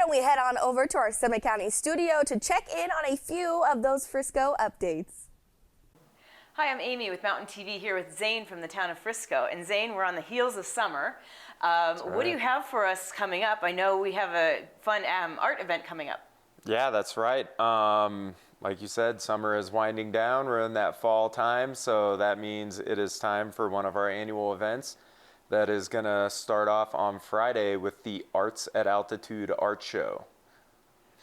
don't we head on over to our Summit County studio to check in on a few of those Frisco updates. Hi, I'm Amy with Mountain TV here with Zane from the Town of Frisco. And Zane, we're on the heels of summer. What do you have for us coming up? I know we have a fun art event coming up. Yeah, that's right. Like you said, summer is winding down. We're in that fall time, so that means it is time for one of our annual events that is going to start off on Friday with the Arts at Altitude Art Show.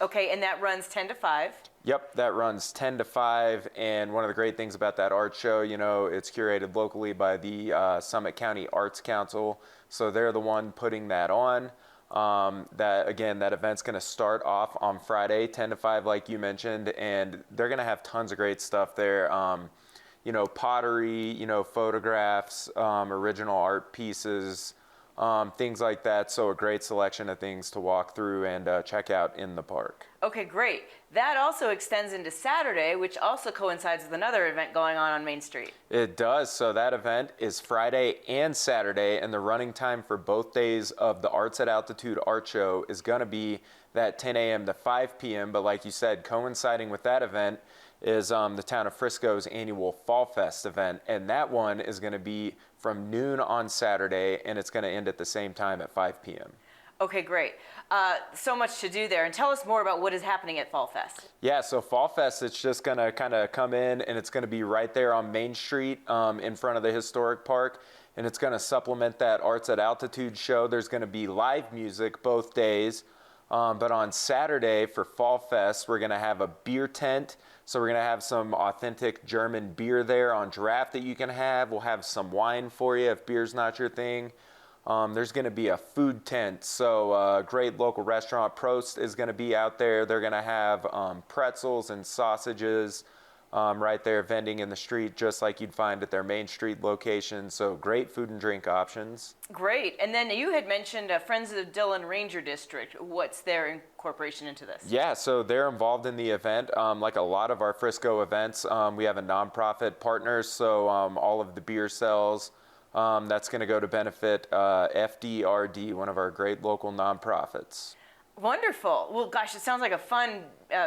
Okay, and that runs 10 to 5. Yep, that runs 10 to 5, and one of the great things about that art show, you know, it's curated locally by the Summit County Arts Council, so they're the one putting that on. That event's going to start off on Friday, 10 to 5, like you mentioned, and they're going to have tons of great stuff there. You know, pottery, you know, photographs, original art pieces, things like that. So a great selection of things to walk through and check out in the park. Okay, great. That also extends into Saturday, which also coincides with another event going on Main Street. It does. So that event is Friday and Saturday, and the running time for both days of the Arts at Altitude Art Show is going to be that 10 a.m. to 5 p.m. But like you said, coinciding with that event is the Town of Frisco's annual Fall Fest event, and that one is going to be from noon on Saturday, and it's going to end at the same time at 5 p.m. Okay, great. So much to do there. And tell us more about what is happening at Fall Fest. Yeah, so Fall Fest, it's just going to kind of come in, and it's going to be right there on Main Street in front of the historic park, and it's going to supplement that Arts at Altitude show. There's going to be live music both days, but on Saturday for Fall Fest, we're going to have a beer tent. So we're going to have some authentic German beer there on draft that you can have. We'll have some wine for you if beer's not your thing. There's going to be a food tent, so a great local restaurant, Prost, is going to be out there. They're going to have pretzels and sausages right there vending in the street, just like you'd find at their Main Street location. So great food and drink options. Great. And then you had mentioned Friends of Dillon Ranger District. What's their incorporation into this? Yeah, so they're involved in the event. Like a lot of our Frisco events, we have a nonprofit partner, so all of the beer sales, that's going to go to benefit FDRD, one of our great local nonprofits. Wonderful. Well, gosh, it sounds like a fun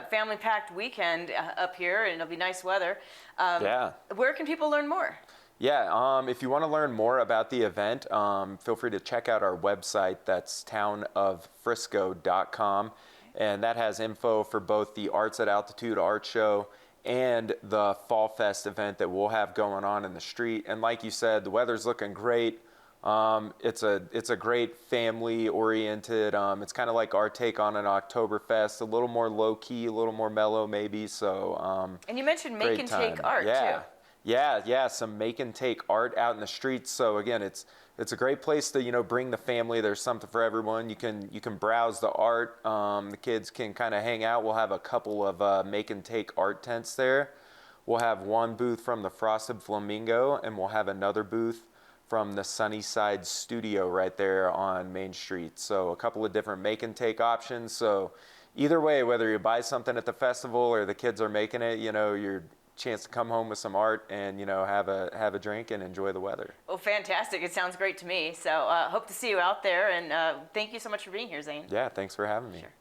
family-packed weekend up here, and it'll be nice weather. Yeah. Where can people learn more? Yeah, if you want to learn more about the event, feel free to check out our website. That's townoffrisco.com, and that has info for both the Arts at Altitude Art Show and the Fall Fest event that we'll have going on in the street. And like you said, the weather's looking great. It's a great family-oriented, it's kind of like our take on an Oktoberfest, a little more low-key, a little more mellow maybe, so and you mentioned make and take art, too. Yeah, some make and take art out in the streets. So again, it's a great place to, you know, bring the family. There's something for everyone. You can browse the art. The kids can kind of hang out. We'll have a couple of make and take art tents there. We'll have one booth from the Frosted Flamingo, and we'll have another booth from the Sunnyside Studio right there on Main Street. So a couple of different make and take options. So either way, whether you buy something at the festival or the kids are making it, you know, your chance to come home with some art and, you know, have a drink and enjoy the weather. Well, fantastic. It sounds great to me. So hope to see you out there, and thank you so much for being here, Zane. Yeah, thanks for having me. Sure.